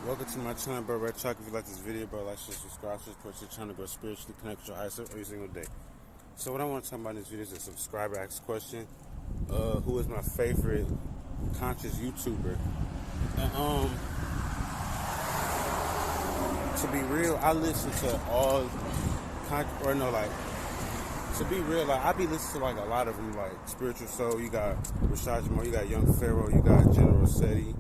Welcome to my channel, bro. RedChakraSpiritual. If you like this video, bro, like, share, subscribe, support your channel, grow spiritually, connect with your higher self every single day. So what I want to talk about in this video is a subscriber asked question. Who is my favorite conscious YouTuber? And to be real, I listen to all to be real, like I be listening to like a lot of them, like Spiritual Soul. You got Rashad Jamal, you got Young Pharaoh, you got General Seti.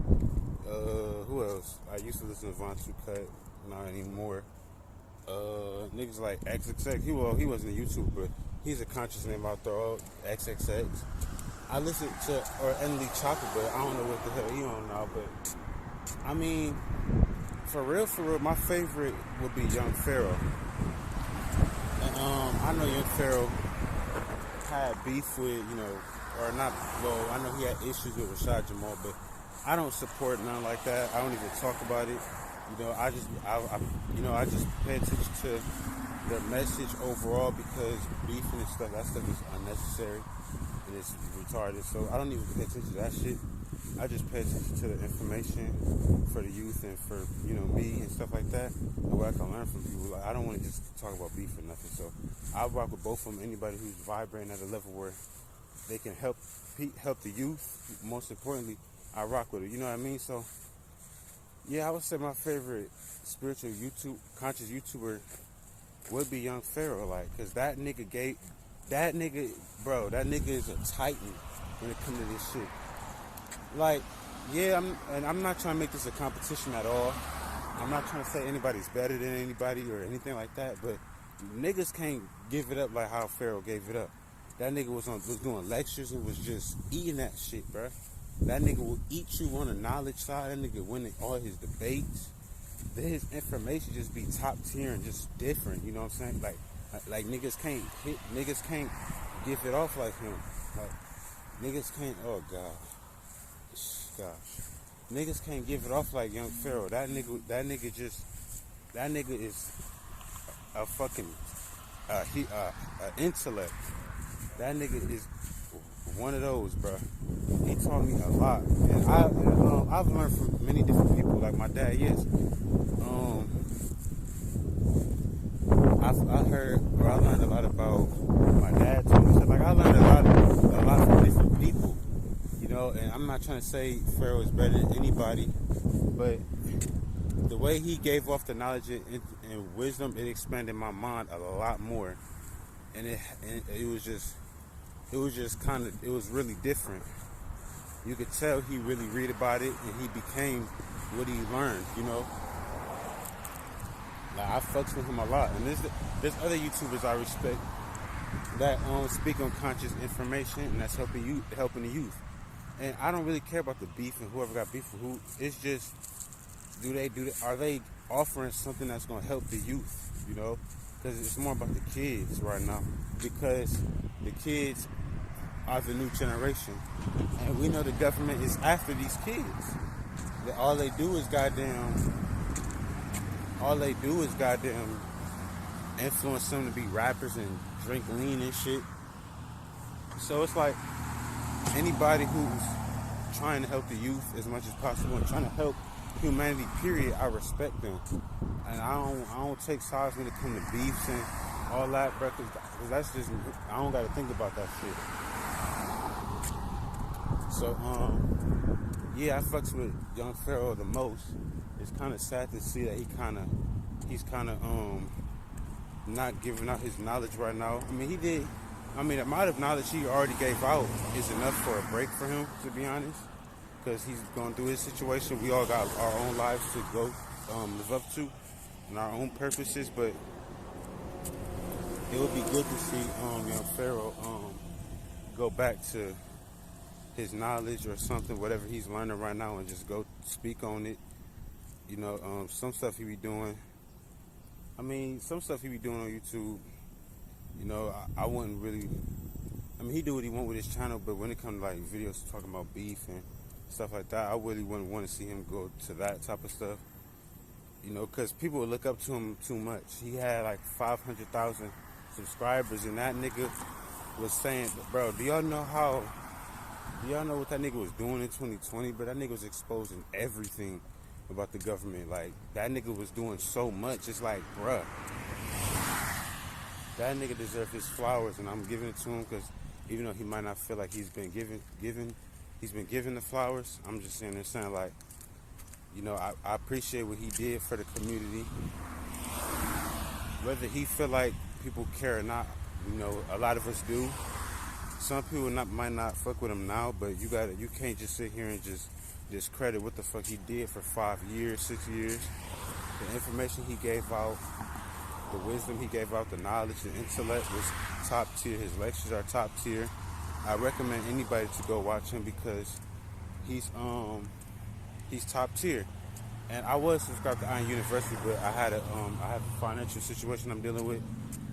Who else? I used to listen to Von Two Cut, not anymore. Niggas like XXX. He wasn't a YouTuber, but he's a conscious name out there. XXX. I listen to Chopper, but I don't know what the hell he on now. But I mean, for real, my favorite would be Young Pharaoh. And I know Young Pharaoh had beef with, or not. Well, I know he had issues with Rashad Jamal, but I don't support nothing like that. I don't even talk about it. I just pay attention to the message overall, because beefing and stuff, that stuff is unnecessary and it's retarded. So I don't even pay attention to that shit. I just pay attention to the information for the youth and for, me and stuff like that, and what I can learn from people. Like, I don't want to just talk about beef or nothing. So I rock with both of them. Anybody who's vibrating at a level where they can help the youth, most importantly, I rock with it. You know what I mean? So yeah, I would say my favorite spiritual conscious YouTuber would be Young Pharaoh, cause that nigga is a titan when it comes to this shit. I'm not trying to make this a competition at all. I'm not trying to say anybody's better than anybody or anything like that, but niggas can't give it up like how Pharaoh gave it up. That nigga was doing lectures and was just eating that shit, bruh. That nigga will eat you on the knowledge side. That nigga winning all his debates. His information just be top tier and just different. You know what I'm saying? Like niggas can't give it off like him. Like niggas can't. Oh gosh, niggas can't give it off like Young Pharaoh. That nigga is a fucking intellect. That nigga is one of those, bro. He taught me a lot, and I've learned from many different people, like my dad. Yes, I learned a lot about my dad too. I learned a lot from different people, And I'm not trying to say Pharaoh is better than anybody, but the way he gave off the knowledge and wisdom, it expanded my mind a lot more, and it was really different. You could tell he really read about it and he became what he learned, I fucks with him a lot. And there's other YouTubers I respect that speak on conscious information, and that's helping the youth. And I don't really care about the beef and whoever got beef with who. It's just, are they offering something that's gonna help the youth, Because it's more about the kids right now, because the kids are the new generation, and we know the government is after these kids. All they do is goddamn influence them to be rappers and drink lean and shit. So it's like, anybody who's trying to help the youth as much as possible and trying to help humanity, period, I respect them. And I don't take sides when it comes to beefs and all that, bro, because that's just, I don't got to think about that shit. So, yeah, I fucks with Young Pharaoh the most. It's kind of sad to see that he's kind of not giving out his knowledge right now. The amount of knowledge he already gave out is enough for a break for him, to be honest, because he's going through his situation. We all got our own lives to go live up to and our own purposes, but it would be good to see Young Pharaoh go back to his knowledge or something, whatever he's learning right now, and just go speak on it. Some stuff he be doing. Some stuff he be doing on YouTube. I wouldn't really. He do what he want with his channel, but when it comes to like videos talking about beef and stuff like that, I really wouldn't want to see him go to that type of stuff. Because people would look up to him too much. He had like 500,000 subscribers, and that nigga was saying, bro, do y'all know what that nigga was doing in 2020? But that nigga was exposing everything about the government. Like, that nigga was doing so much. It's like, bruh, that nigga deserves his flowers, and I'm giving it to him because even though he might not feel like he's been given the flowers, I'm just saying like, you know, I appreciate what he did for the community. Whether he feel like people care or not, you know, a lot of us do. Some people might not fuck with him now, but you can't just sit here and just discredit what the fuck he did for 5 years, 6 years. The information he gave out, the wisdom he gave out, the knowledge, the intellect was top tier. His lectures are top tier. I recommend anybody to go watch him because he's top tier. And I was subscribed to Iron University, but I have a financial situation I'm dealing with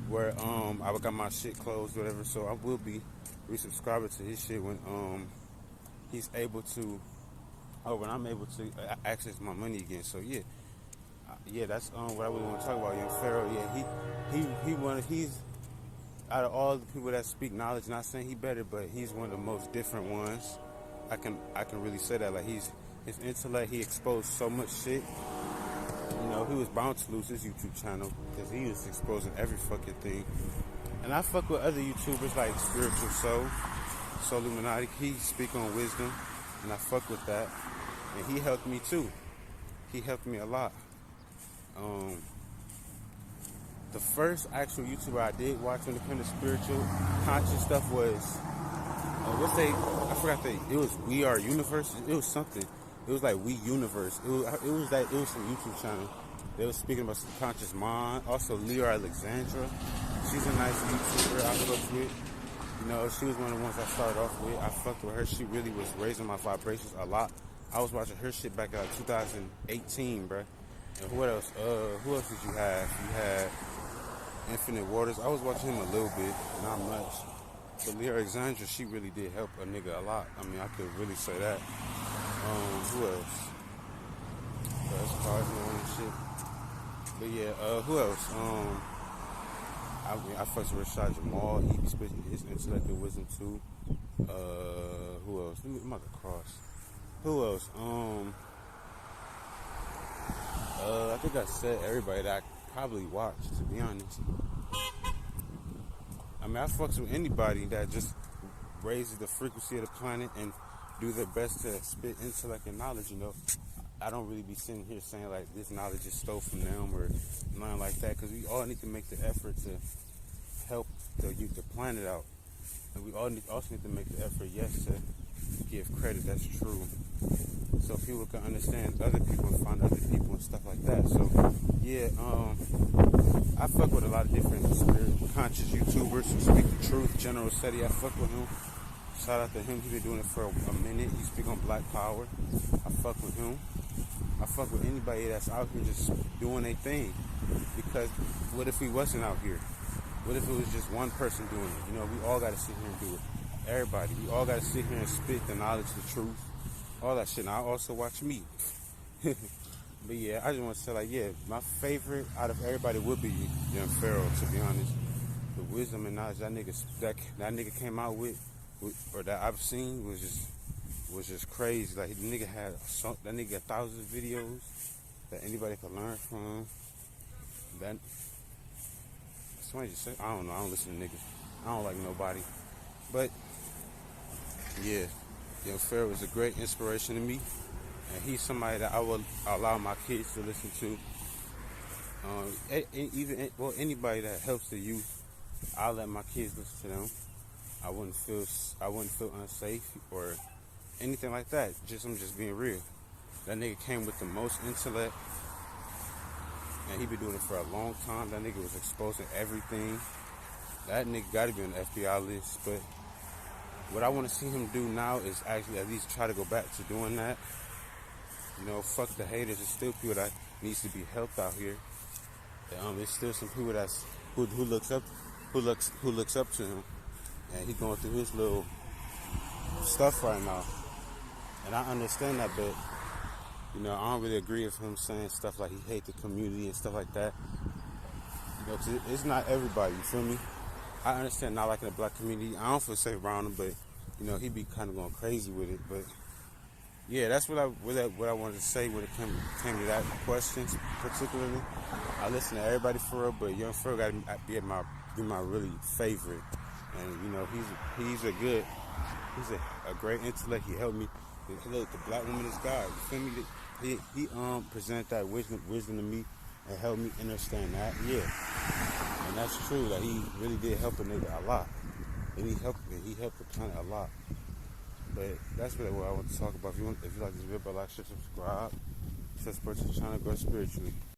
where I got my shit closed, whatever. So I will be resubscribing to his shit when he's able to, when I'm able to access my money again. So yeah, that's what I really want to talk about. Young Pharaoh, yeah, he's out of all the people that speak knowledge. Not saying he better, but he's one of the most different ones. I can really say that. Like, his intellect, he exposed so much shit. You know, he was bound to lose his YouTube channel because he was exposing every fucking thing. And I fuck with other YouTubers like Spiritual Soul Illuminati. He speak on wisdom, and I fuck with that. And he helped me too. He helped me a lot. The first actual YouTuber I did watch when it came to spiritual conscious stuff was I forgot it was We Are Universe. It was something. It was like We Universe. It was some YouTube channel. They was speaking about subconscious mind. Also, Leah Alexandra. She's a nice YouTuber I fucked with. You know, she was one of the ones I started off with. I fucked with her. She really was raising my vibrations a lot. I was watching her shit back in 2018, bruh. And who else? Who else did you have? You had Infinite Waters. I was watching him a little bit, not much. But Leah Alexandra, she really did help a nigga a lot. I mean, I could really say that. Who else? That's Cardinal and shit. But yeah, who else? I fucked with Rashad Jamal. He be spitting his intellect and wisdom too. Who else? I'm about to cross. Who else? I think I said everybody that I probably watched, to be honest. I mean, I fucks with anybody that just raises the frequency of the planet and do their best to spit intellect and knowledge, you know. I don't really be sitting here saying, like, this knowledge is stole from them or nothing like that, because we all need to make the effort to help the planet out. And we also need to make the effort, yes, to give credit that's true. So people can understand other people and find other people and stuff like that. So, yeah, I fuck with a lot of different spirit conscious YouTubers who speak the truth. General Seti, I fuck with him. Shout out to him. He's been doing it for a minute. He speak on Black Power. I fuck with him. I fuck with anybody that's out here just doing their thing. Because what if we wasn't out here? What if it was just one person doing it? You know, we all got to sit here and do it. Everybody. We all got to sit here and spit the knowledge, the truth, all that shit. Now, I also watch me. But yeah, I just want to say, like, yeah, my favorite out of everybody would be Young Pharaoh, to be honest. The wisdom and knowledge that nigga came out with, or that I've seen, was just crazy. Like, that nigga got thousands of videos that anybody could learn from. That somebody just said, I don't know, I don't listen to niggas. I don't like nobody. But yeah, Young Pharaoh is a great inspiration to me, and he's somebody that I will allow my kids to listen to. Anybody that helps the youth, I'll let my kids listen to them. I wouldn't feel unsafe or anything like that. I'm just being real. That nigga came with the most intellect, and he been doing it for a long time. That nigga was exposing everything. That nigga gotta be on the FBI list. But what I want to see him do now is actually at least try to go back to doing that. You know, fuck the haters. There's still people that needs to be helped out here. There's still some people who looks up to him, and he going through his little stuff right now. And I understand that, but you know, I don't really agree with him saying stuff like he hate the community and stuff like that. You know, 'cause it's not everybody. You feel me? I understand not liking the black community. I don't feel safe around him, but you know, he be kind of going crazy with it. But yeah, that's what I wanted to say when it came to that question particularly. I listen to everybody for real, but Young Pharaoh got to be my really favorite. And you know, he's a great intellect. He helped me. Look, the black woman is God. You feel me? He presented that wisdom to me and helped me understand that. Yeah, and that's true. Like he really did help a nigga a lot, and he helped the planet a lot. But that's really what I want to talk about. If you like this video, like, share, subscribe. It's this person trying to grow spiritually.